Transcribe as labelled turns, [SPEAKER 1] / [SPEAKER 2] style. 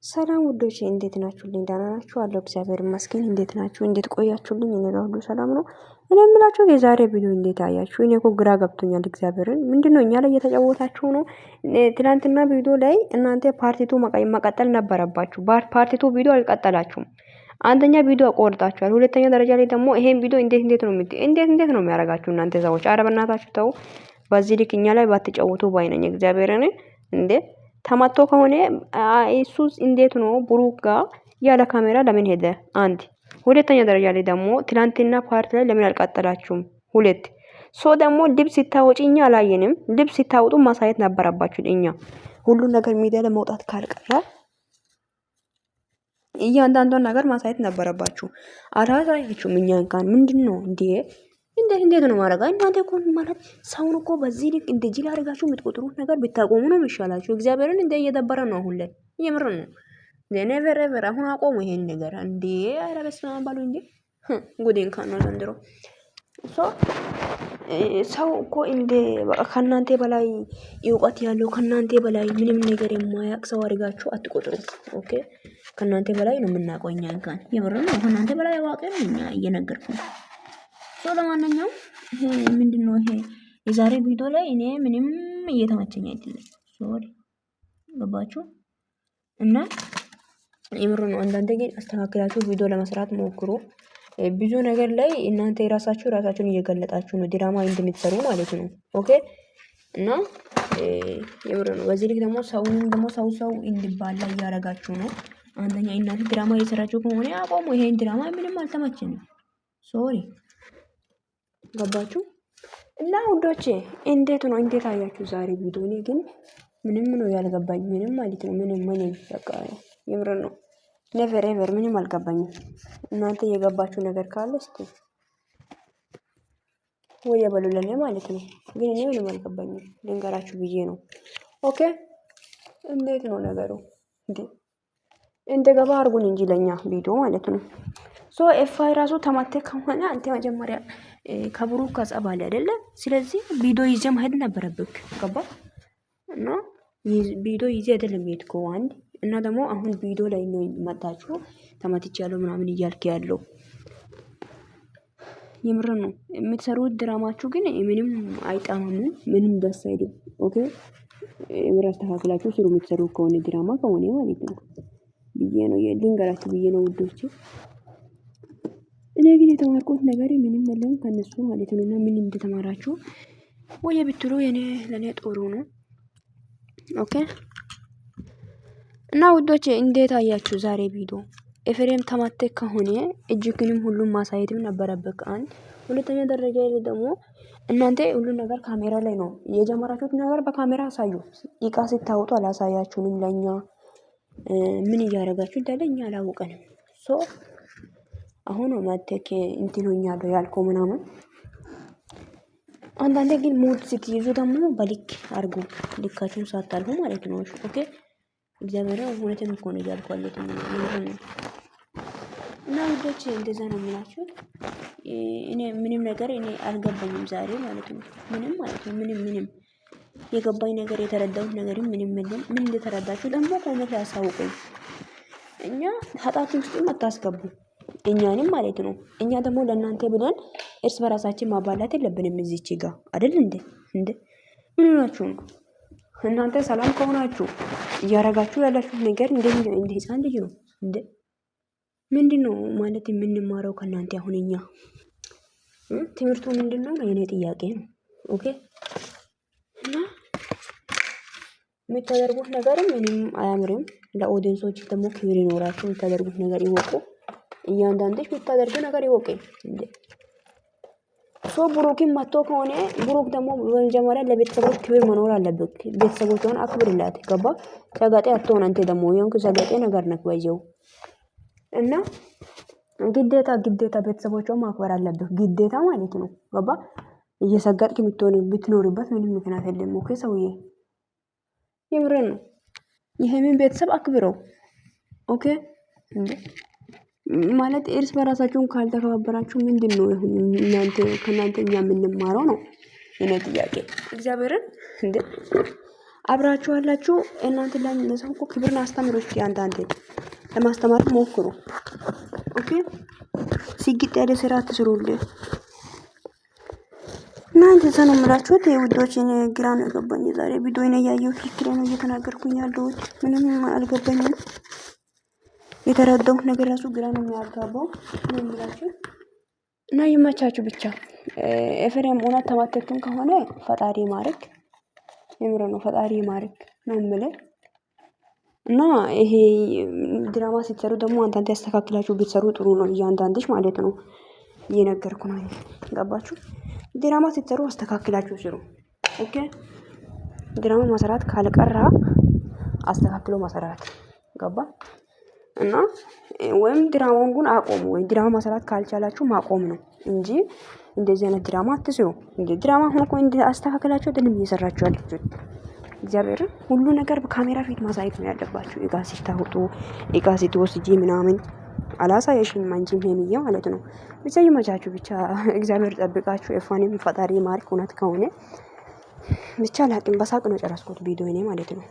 [SPEAKER 1] ሰላም ውዶቼ እንዴት ናችሁልኝ? ደህና ናችሁ? አለው እግዚአብሔር ይመስገን። እንዴት ናችሁ? እንዴት ቆያችሁልኝ? እኔ ጋር ሁሉ ሰላም ነው። እኔ የምላችሁ የዛሬ ቪዲዮ እንዴት አያችሁ? እኔ እኮ ግራ ገብቶኛል። እግዚአብሔርን ምንድነው እኛ ላይ እየተጫወታችሁ ነው? ትናንትና ቪዲዮ ላይ እናንተ ፓርቲቱ መቀጠል ነበረባችሁ። ፓርቲቱ ቪዲዮ አልቀጠላችሁም። አንደኛ ቪዲዮ አቆርጣችኋል። ሁለተኛ ደረጃ ላይ ደግሞ ይሄን ቪዲዮ እንዴት ነው የሚያደርጋችሁ እናንተ ሰዎች? ኧረ በእናታችሁ ተው። በዚህ ልክ እኛ ላይ ባትጫወቱ ባይነኝ እግዚአብሔርን እንዴ ተማቶ ከሆነ ኢየሱስ እንዴት ነው ብሩክ ጋር ያለ ካሜራ ለምን ሄደ? አንድ ሁለተኛ ደረጃ ላይ ደግሞ ትላንትና ፓርት ላይ ለምን አልቀጠላችሁም? ሁለት ደግሞ ልብስ ሲታወጪ እኛ አላየንም። ልብስ ሲታወጡ ማሳየት ነበረባችሁ። እኛ ሁሉን ነገር ሚዲያ ላይ መውጣት ካልቀረ እያንዳንዷን ነገር ማሳየት ነበረባችሁ። አላሳያችሁም። እኛ እንኳን ምንድነው እንዴት ነው ማረጋ? እናንተ እኮ ማለት ሰውን እኮ በዚህ ልክ እንደ ጅል አድርጋችሁ የምትቆጥሩት ነገር ብታቆሙ ነው የሚሻላችሁ። እግዚአብሔርን እየደበረ ነው አሁን ላይ የምር ነው። ኔቨር ኤቨር አሁን አቆሙ ይሄን ነገር እንዴ! ኧረ በስመ አብ ባሉ እንዴ! ጉዴን ካነው ዘንድሮ ሰው እኮ በቃ ከናንተ በላይ እውቀት ያለው ከናንተ በላይ ምንም ነገር የማያውቅ ሰው አድርጋችሁ አትቆጥሩ። ኦኬ ከናንተ በላይ ነው የምናውቀው እኛ እንኳን የምር ነው። ከናንተ በላይ አዋቂ ነው እኛ እየነገርኩ ነው። ለማንኛውም ይሄ ምንድነው? ይሄ የዛሬ ቪዲዮ ላይ እኔ ምንም እየተመቸኝ አይደለም። ሶሪ ገባችሁ? እና የምር ነው። አንዳንዴ ግን አስተካክላችሁ ቪዲዮ ለመስራት ሞክሩ። ብዙ ነገር ላይ እናንተ ራሳችሁን እየገለጣችሁ ነው፣ ድራማ እንደምትሰሩ ማለት ነው። ኦኬ እና የምር ነው። በዚህ ልክ ደግሞ ሰው እንዲባላ እያረጋችሁ ነው። አንደኛ እናንተ ድራማ እየሰራችሁ ከሆነ አቆሙ። ይሄን ድራማ ምንም አልተመቸኝም። ሶሪ ገባችሁ? እና ውዶቼ እንዴት አያችሁ ዛሬ ቪዲዮ? እኔ ግን ምንም ነው ያልገባኝ፣ ምንም ማለት ነው። ምንም በቃ የምር ነው። ኔቨር ኤቨር ምንም አልገባኝም። እናንተ የገባችሁ ነገር ካለ እስቲ ወይ የበሉልኝ ማለት ነው። ግን እኔ ምንም አልገባኝም ልንገራችሁ ብዬ ነው። ኦኬ እንዴት ነው ነገሩ? እንደገባ አርጉን እንጂ ለኛ ቪዲዮ ማለት ነው። ኤፋይ ራሱ ተማቴ ከሆነ አንተ መጀመሪያ ከብሩክ ጋር ጸብ አለ አይደለ? ስለዚህ ቪዲዮ ይዘ መሄድ ነበረብክ። ገባ? እና ቪዲዮ ይዘ አይደለም የሄድከው አንድ እና ደግሞ አሁን ቪዲዮ ላይ ነው መጣችሁ ተማትቻለሁ ምናምን እያልክ ያለው የምር ነው። የምትሰሩት ድራማችሁ ግን ምንም አይጣማም፣ ምንም ደስ አይልም። ኦኬ የምር አስተካክላችሁ ስሩ። የምትሰሩት ከሆነ ድራማ ከሆነ ማለት ነው ብዬ ነው ልንገራችሁ ብዬ ነው ውዶቼ። እኔ ግን የተማርኩት ነገር ምንም የለም ከነሱ ማለት ነው። እና ምን እንደተማራችሁ ወይ ብትሉ ለኔ ጥሩ ነው። ኦኬ እና ውዶቼ እንዴት አያችሁ ዛሬ ቪዲዮ? ኤፍሬም ተማቴ ከሆነ እጅግንም ሁሉም ማሳየትም ነበረበት። አንድ ሁለተኛ ደረጃ ላይ ደግሞ እናንተ ሁሉን ነገር ካሜራ ላይ ነው የጀመራችሁት። ነገር በካሜራ አሳዩ። እቃ ስታወጡ አላሳያችሁንም። ለኛ ምን እያደረጋችሁ እንዳለ እኛ አላወቀንም። አሁን ማተክ እንትኑኛለሁ ያልከው ምናምን። አንዳንዴ ግን ሙድ ስትይዙ ደግሞ በልክ አርጉ፣ ልካችሁን ሳታልፉ ማለት ነው። ኦኬ እግዚአብሔር እውነትን እኮ ነው ያልኳለት ነው። እና ውዶች እንደዛ ነው የምላችሁ። እኔ ምንም ነገር አልገባኝም ዛሬ ማለት ነው። ምንም ማለት ነው ምንም የገባኝ ነገር የተረዳሁት ነገርም ምንም የለም። ምን እንደተረዳችሁ ደግሞ ኮሜንት ያሳውቁኝ። እኛ ኃጢአት ውስጥም አታስገቡ እኛንም ማለት ነው። እኛ ደግሞ ለእናንተ ብለን እርስ በራሳችን ማባላት የለብንም። እዚች ጋር አይደል እንዴ ምን ሆናችሁ ነው እናንተ? ሰላም ከሆናችሁ እያረጋችሁ ያላችሁ ነገር እንደ ህፃን ልጅ ነው እንዴ? ምንድነው ማለት የምንማረው ከእናንተ? አሁን እኛ ትምህርቱ ምንድነው? የኔ ጥያቄ ነው። ኦኬ እና የምታደርጉት ነገርም ምንም አያምርም። ለኦዲየንሶች ደግሞ ክብር ይኖራችሁ። የምታደርጉት ነገር ይወቁ። እያንዳንድሽ የምታደርጉ ነገር ይወቅ እንዴ። ብሩክም መጥቶ ከሆነ ብሩክ ደግሞ በመጀመሪያ ለቤተሰቦች ክብር መኖር አለበት። ቤተሰቦቿን አክብርላት። ገባ? ሰገጤ አትሆን። አንተ ደግሞ የሆንክ ሰገጤ ነገር ነክ ባይዘው እና ግዴታ ቤተሰቦቿን ማክበር አለበት። ግዴታ ማለት ነው። ገባ? እየሰገጥክ ብትኖርበት ምንም ምክንያት የለም። ኦኬ ሰውዬ የምር ነው። ይሄንን ቤተሰብ አክብረው። ኦኬ ማለት እርስ በራሳችሁን ካልተከባበራችሁ ምንድነው ከእናንተ እኛ የምንማረው ነው የኔ ጥያቄ። እግዚአብሔርን እንዴ አብራችሁ አላችሁ እናንተ ላይ ለሰው እኮ ክብርን አስተምሩ። እስቲ አንዳንዴ ለማስተማር ሞክሩ። ኦኬ ሲግጥ ያለ ስራ አትስሩልኝ። እና እንደዛ ነው የምላችሁት ውዶች። እኔ ግራ ነው የገባኝ ዛሬ ቪዲዮን ያየሁት ትክክል ነው እየተናገርኩኝ ያለሁት ምንም አልገባኝም። የተረዳሁት ነገር ራሱ ግራ ነው የሚያጋባው ነው የምላችሁ። እና ይመቻችሁ ብቻ። ኤፍሬም እውነት ተማተክም ከሆነ ፈጣሪ ማረክ፣ የምር ነው ፈጣሪ ማረክ ነው የምልህ። እና ይሄ ድራማ ስትሰሩ ደግሞ አንዳንዴ ያስተካክላችሁ ብትሰሩ ጥሩ ነው። እያንዳንድሽ ማለት ነው እየነገርኩ ነው። ገባችሁ? ድራማ ስትሰሩ አስተካክላችሁ ስሩ። ኦኬ ድራማ መሰራት ካልቀራ አስተካክሎ መሰራት ገባ? እና ወይም ድራማውን ግን አቆሙ። ወይ ድራማ መሰራት ካልቻላችሁ ማቆም ነው እንጂ እንደዚህ አይነት ድራማ አትስሩ። እንዴ ድራማ ሆኖ እኮ እንደ አስተካክላችሁ አይደለም እየሰራችሁ ያላችሁት። እግዚአብሔር ሁሉ ነገር በካሜራ ፊት ማሳየት ነው ያለባችሁ። እቃ ሲታወጡ እቃ ሲትወስጂ ምናምን አላሳየሽም አንቺም ሄሚዬ ማለት ነው። ብቻ ይመቻችሁ ብቻ። እግዚአብሔር ጠብቃችሁ። ኤፋኔም ፈጣሪ ማርክ እውነት ከሆነ ብቻ ላቅም በሳቅ ነው ጨረስኩት ቪዲዮ እኔ ማለት ነው።